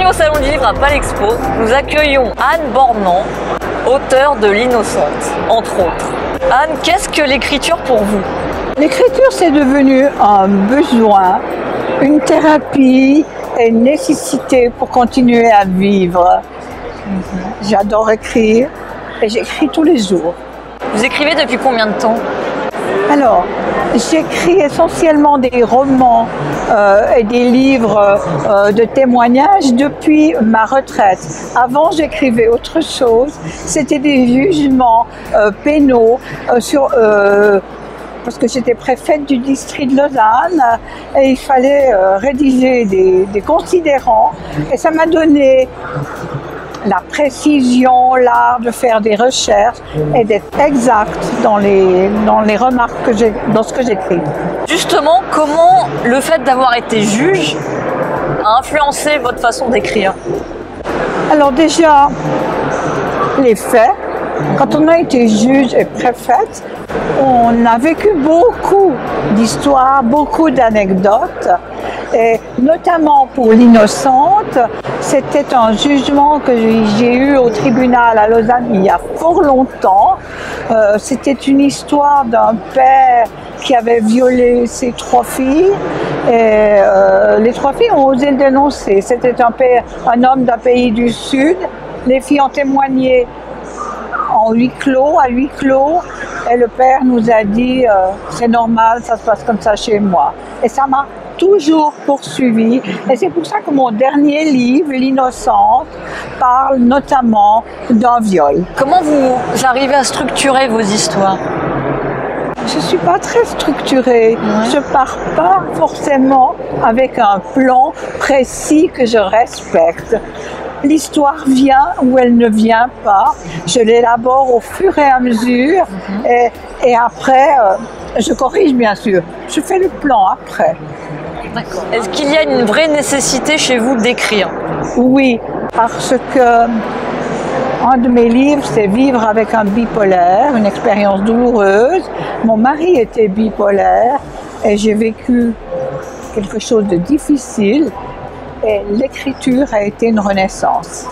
Aujourd'hui au Salon du Livre à Palexpo, nous accueillons Anne Bornand, auteure de L'Innocente, entre autres. Anne, qu'est-ce que l'écriture pour vous? L'écriture, c'est devenu un besoin, une thérapie et une nécessité pour continuer à vivre. J'adore écrire et j'écris tous les jours. Vous écrivez depuis combien de temps? Alors, j'écris essentiellement des romans et des livres de témoignages depuis ma retraite. Avant, j'écrivais autre chose. C'était des jugements pénaux parce que j'étais préfète du district de Lausanne et il fallait rédiger des considérants. Et ça m'a donné la précision, l'art de faire des recherches et d'être exact dans les remarques dans ce que j'écris. Justement, comment le fait d'avoir été juge a influencé votre façon d'écrire? Alors déjà, les faits. Quand on a été juge et préfète, on a vécu beaucoup d'histoires, beaucoup d'anecdotes. Et notamment pour L'Innocente, c'était un jugement que j'ai eu au tribunal à Lausanne il y a fort longtemps. C'était une histoire d'un père qui avait violé ses 3 filles. Et les 3 filles ont osé le dénoncer. C'était un homme d'un pays du Sud. Les filles ont témoigné à huis clos, et le père nous a dit c'est normal, ça se passe comme ça chez moi. Et ça m'a toujours poursuivi, et c'est pour ça que mon dernier livre, L'Innocente, parle notamment d'un viol. Comment vous arrivez à structurer vos histoires? Je ne suis pas très structurée, je pars pas forcément avec un plan précis que je respecte. L'histoire vient ou elle ne vient pas. Je l'élabore au fur et à mesure et après, je corrige bien sûr. Je fais le plan après. D'accord. Est-ce qu'il y a une vraie nécessité chez vous d'écrire? Oui, parce que un de mes livres, c'est Vivre avec un bipolaire, une expérience douloureuse. Mon mari était bipolaire et j'ai vécu quelque chose de difficile. Et l'écriture a été une renaissance.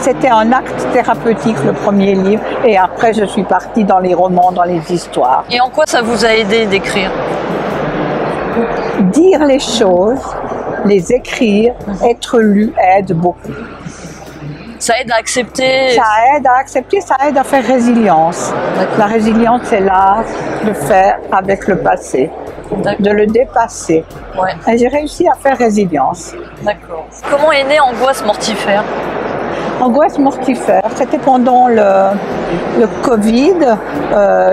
C'était un acte thérapeutique, le premier livre, et après je suis partie dans les romans, dans les histoires. Et en quoi ça vous a aidé d'écrire? Dire les choses, les écrire, être lu aide beaucoup. Ça aide à accepter? Ça aide à accepter, ça aide à faire résilience. La résilience, c'est l'art de faire avec le passé, de le dépasser. Ouais. Et j'ai réussi à faire résilience. D'accord. Comment est née Angoisse mortifère? Angoisse mortifère, c'était pendant le Covid.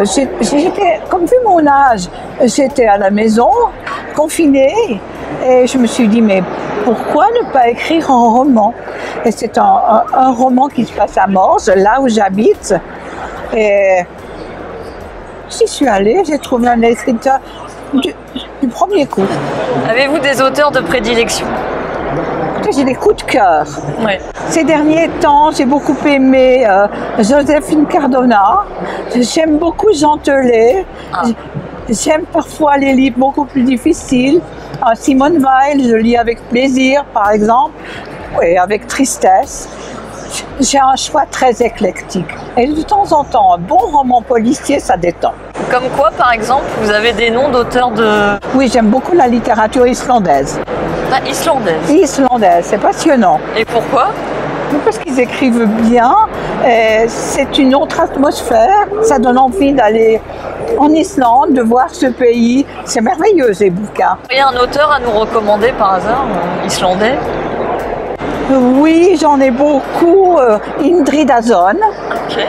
J'étais, comme vu mon âge, j'étais à la maison, confinée, et je me suis dit, mais pourquoi ne pas écrire un roman? Et c'est un roman qui se passe à Morges, là où j'habite. Et j'y suis allée, j'ai trouvé un écriteur du premier coup. Avez-vous des auteurs de prédilection? J'ai des coups de cœur. Ouais. Ces derniers temps, j'ai beaucoup aimé Joséphine Cardona. J'aime beaucoup Jean Telet. J'aime parfois les livres beaucoup plus difficiles. Simone Weil, je lis avec plaisir, par exemple, et avec tristesse. J'ai un choix très éclectique. Et de temps en temps, un bon roman policier, ça détend. Comme quoi, par exemple, vous avez des noms d'auteurs de... Oui, j'aime beaucoup la littérature islandaise. Ah, islandaise. Islandaise, c'est passionnant. Et pourquoi? Parce qu'ils écrivent bien, c'est une autre atmosphère, ça donne envie d'aller en Islande, de voir ce pays. C'est merveilleux, ces bouquins. Il y a un auteur à nous recommander par hasard, islandais? Oui, j'en ai beaucoup. Indridason, Okay.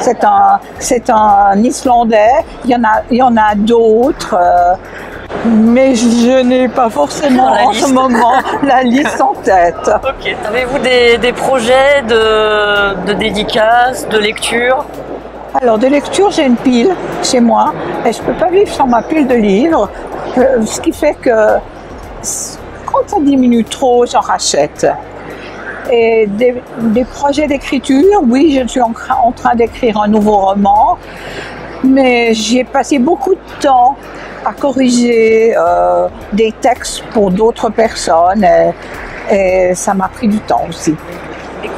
c'est un Islandais. Il y en a d'autres. Mais je n'ai pas forcément en ce moment la liste en tête. Ok. Avez-vous des projets de dédicaces, de lecture? Alors, de lecture, j'ai une pile chez moi et je ne peux pas vivre sans ma pile de livres. Ce qui fait que quand ça diminue trop, j'en rachète. Et des projets d'écriture, oui, je suis en train d'écrire un nouveau roman, mais j'ai passé beaucoup de temps à corriger des textes pour d'autres personnes et ça m'a pris du temps aussi.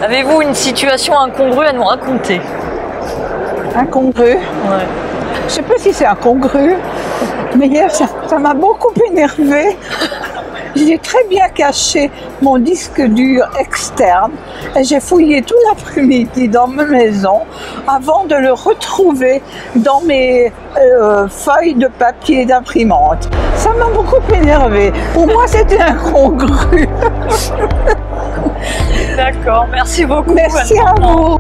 Avez-vous une situation incongrue à nous raconter? Incongru. Ouais. Je ne sais pas si c'est incongru, mais hier, ça m'a beaucoup énervée. J'ai très bien caché mon disque dur externe et j'ai fouillé tout l'après-midi dans ma maison avant de le retrouver dans mes feuilles de papier d'imprimante. Ça m'a beaucoup énervée. Pour moi, c'était incongru. D'accord, merci beaucoup. Merci à vous.